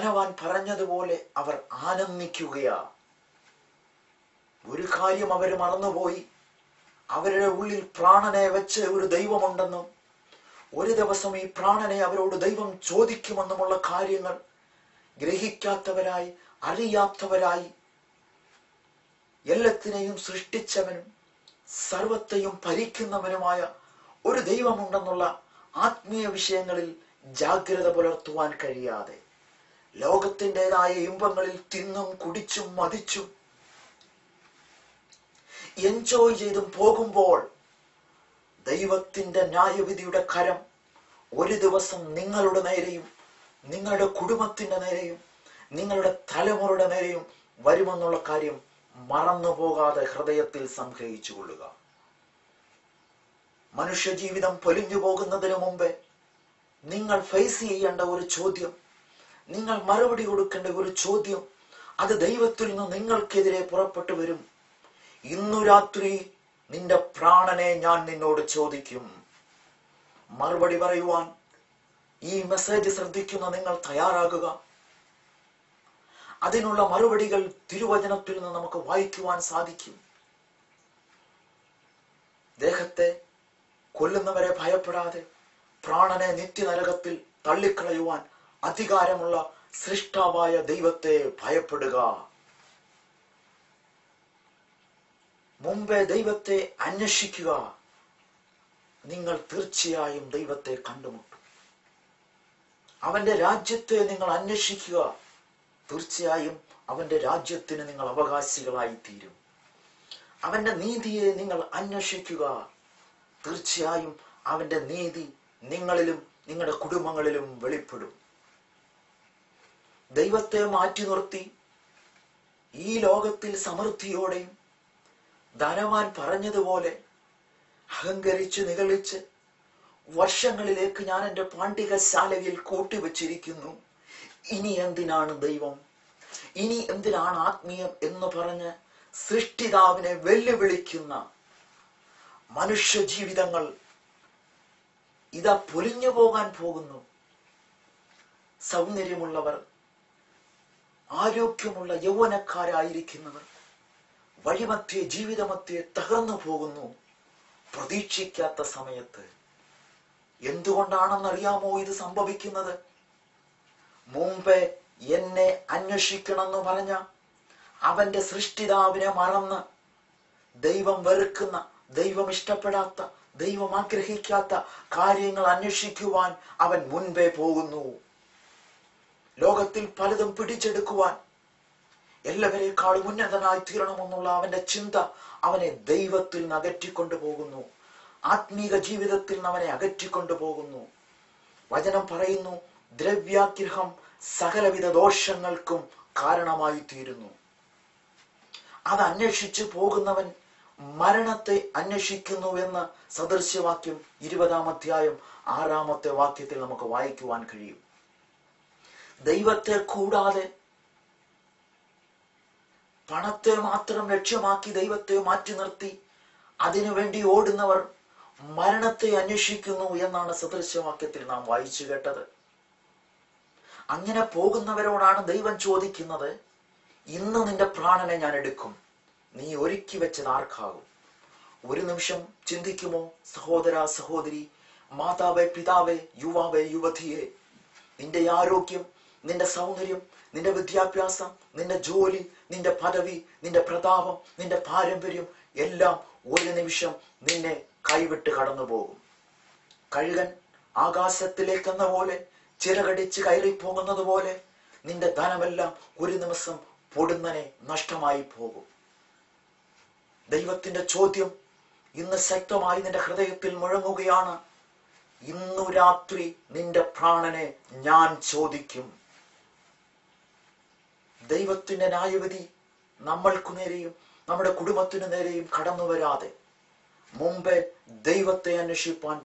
ധനവാൻ പറഞ്ഞതുപോലെ അവർ ആനന്ദിക്കുകയാ. ഒരു കാര്യം അവർ മറന്നുപോയി. അവരുടെ ഉള്ളിൽ പ്രാണനെ വെച്ച് ഒരു ദൈവമുണ്ടെന്നും ഒരു ദിവസം ഈ പ്രാണനെ അവരോട് ദൈവം ചോദിക്കുമെന്നുമുള്ള കാര്യങ്ങൾ ഗ്രഹിക്കാത്തവരായി, അറിയാത്തവരായി, എല്ലാത്തിനെയും സൃഷ്ടിച്ചവനും സർവത്തെയും ഭരിക്കുന്നവനുമായ ഒരു ദൈവമുണ്ടെന്നുള്ള ആത്മീയ വിഷയങ്ങളിൽ ജാഗ്രത പുലർത്തുവാൻ കഴിയാതെ ലോകത്തിൻ്റെതായ ഇമ്പങ്ങളിൽ തിന്നും കുടിച്ചും മതിച്ചും എൻജോയ് ചെയ്തും പോകുമ്പോൾ ദൈവത്തിന്റെ ന്യായവിധിയുടെ കരം ഒരു ദിവസം നിങ്ങളുടെ നേരെയും നിങ്ങളുടെ കുടുംബത്തിന്റെ നേരെയും നിങ്ങളുടെ തലമുറയുടെ നേരെയും വരുമെന്നുള്ള കാര്യം മറന്നു പോകാതെ ഹൃദയത്തിൽ സംഗ്രഹിച്ചു കൊള്ളുക. മനുഷ്യജീവിതം പൊലിഞ്ഞു പോകുന്നതിന് മുമ്പേ നിങ്ങൾ ഫേസ് ചെയ്യേണ്ട ഒരു ചോദ്യം, നിങ്ങൾ മറുപടി കൊടുക്കേണ്ട ഒരു ചോദ്യം, അത് ദൈവത്തിൽ നിന്ന് നിങ്ങൾക്കെതിരെ പുറപ്പെട്ടു വരും. ഇന്നു രാത്രി നിന്റെ പ്രാണനെ ഞാൻ നിന്നോട് ചോദിക്കും. മറുപടി പറയുവാൻ ഈ മെസ്സേജ് ശ്രദ്ധിക്കുന്ന നിങ്ങൾ തയ്യാറാകുക. അതിനുള്ള മറുപടികൾ തിരുവചനത്തിൽ നിന്ന് നമുക്ക് വായിക്കുവാൻ സാധിക്കും. ദേഹത്തെ കൊല്ലുന്നവരെ ഭയപ്പെടാതെ പ്രാണനെ നിത്യനരകത്തിൽ തള്ളിക്കളയുവാൻ അധികാരമുള്ള സൃഷ്ടാവായ ദൈവത്തെ ഭയപ്പെടുക. മുമ്പേ ദൈവത്തെ അന്വേഷിക്കുക. നിങ്ങൾ തീർച്ചയായും ദൈവത്തെ കണ്ടുമുട്ടും. അവന്റെ രാജ്യത്തെ നിങ്ങൾ അന്വേഷിക്കുക. തീർച്ചയായും അവന്റെ രാജ്യത്തിന് നിങ്ങൾ അവകാശികളായി തീരും. അവന്റെ നീതിയെ നിങ്ങൾ അന്വേഷിക്കുക. തീർച്ചയായും അവന്റെ നീതി നിങ്ങളിലും നിങ്ങളുടെ കുടുംബങ്ങളിലും വെളിപ്പെടും. ദൈവത്തെ മാറ്റി നിർത്തി ഈ ലോകത്തിൽ സമൃദ്ധിയോടെയും ധനവാൻ പറഞ്ഞതുപോലെ അഹങ്കരിച്ച് നിഗളിച്ച് വർഷങ്ങളിലേക്ക് ഞാൻ എൻ്റെ പാണ്ഡികശാലയിൽ കൂട്ടിവച്ചിരിക്കുന്നു, ഇനി എന്തിനാണ് ദൈവം, ഇനി എന്തിനാണ് ആത്മീയം എന്ന് പറഞ്ഞ് സൃഷ്ടിതാവിനെ വെല്ലുവിളിക്കുന്ന മനുഷ്യ ജീവിതങ്ങൾ ഇതാ പൊലിഞ്ഞു പോകാൻ പോകുന്നു. സൗന്ദര്യമുള്ളവർ, ആരോഗ്യമുള്ള യൗവനക്കാരായിരിക്കുന്നവർ വഴിമധ്യേ ജീവിതമധ്യേ തകർന്നു പോകുന്നു പ്രതീക്ഷിക്കാത്ത സമയത്ത്. എന്തുകൊണ്ടാണെന്നറിയാമോ ഇത് സംഭവിക്കുന്നത്? മുമ്പേ എന്നെ അന്വേഷിക്കണമെന്ന് പറഞ്ഞ അവന്റെ സൃഷ്ടിതാവിനെ മറന്ന് ദൈവം വെറുക്കുന്ന, ദൈവം ഇഷ്ടപ്പെടാത്ത, ദൈവം ആഗ്രഹിക്കാത്ത കാര്യങ്ങൾ അന്വേഷിക്കുവാൻ അവൻ മുൻപേ പോകുന്നു. ലോകത്തിൽ പലതും പിടിച്ചെടുക്കുവാൻ, എല്ലാവരെക്കാളും ഉന്നതനായി തീരണമെന്നുള്ള അവന്റെ ചിന്ത അവനെ ദൈവത്തിൽ നിന്ന് അകറ്റിക്കൊണ്ടു പോകുന്നു. ആത്മീക ജീവിതത്തിൽ നിന്ന് അവനെ അകറ്റിക്കൊണ്ടു പോകുന്നു. വചനം പറയുന്നു, ദ്രവ്യാഗ്രഹം സകലവിധ ദോഷങ്ങൾക്കും കാരണമായി തീരുന്നു. അത് അന്വേഷിച്ചു പോകുന്നവൻ മരണത്തെ അന്വേഷിക്കുന്നു എന്ന് സദൃശ്യവാക്യം 20-ാം അധ്യായം 6-ാമത്തെ വാക്യത്തിൽ നമുക്ക് വായിക്കുവാൻ കഴിയും. ദൈവത്തെ കൂടാതെ പണത്തെ മാത്രം ലക്ഷ്യമാക്കി ദൈവത്തെ മാറ്റി നിർത്തി അതിനുവേണ്ടി ഓടുന്നവർ മരണത്തെ അന്വേഷിക്കുന്നു എന്നാണ് സദൃശ്യവാക്യത്തിൽ നാം വായിച്ചു കേട്ടത്. അങ്ങനെ പോകുന്നവരോടാണ് ദൈവം ചോദിക്കുന്നത്, ഇന്ന് നിന്റെ പ്രാണനെ ഞാൻ എടുക്കും, നീ ഒരുക്കി വെച്ചത് ആർക്കാകും? ഒരു നിമിഷം ചിന്തിക്കുമോ സഹോദര സഹോദരി, മാതാവേ പിതാവേ, യുവാവേ യുവതിയെ, നിന്റെ ആരോഗ്യം, നിന്റെ സൗന്ദര്യം, നിന്റെ വിദ്യാഭ്യാസം, നിന്റെ ജോലി, നിന്റെ പദവി, നിന്റെ പ്രതാപം, നിന്റെ പാരമ്പര്യം എല്ലാം ഒരു നിമിഷം നിന്നെ കൈവിട്ട് കടന്നു പോകും. കഴുകൻ ആകാശത്തിലേക്കെന്ന പോലെ ചിറകടിച്ച് കയറിപ്പോകുന്നത് പോലെ നിന്റെ ധനമെല്ലാം ഒരു നിമിഷം പൊടുന്നനെ നഷ്ടമായി പോകും. ദൈവത്തിന്റെ ചോദ്യം ഇന്ന് ശക്തമായി നിന്റെ ഹൃദയത്തിൽ മുഴങ്ങുകയാണ്. ഇന്നു രാത്രി നിന്റെ പ്രാണനെ ഞാൻ ചോദിക്കും. ദൈവത്തിന്റെ ന്യായവിധി നമ്മൾക്കു നേരെയും നമ്മുടെ കുടുംബത്തിനു നേരെയും കടന്നു വരാതെ മുമ്പേ ദൈവത്തെ അന്വേഷിപ്പാൻ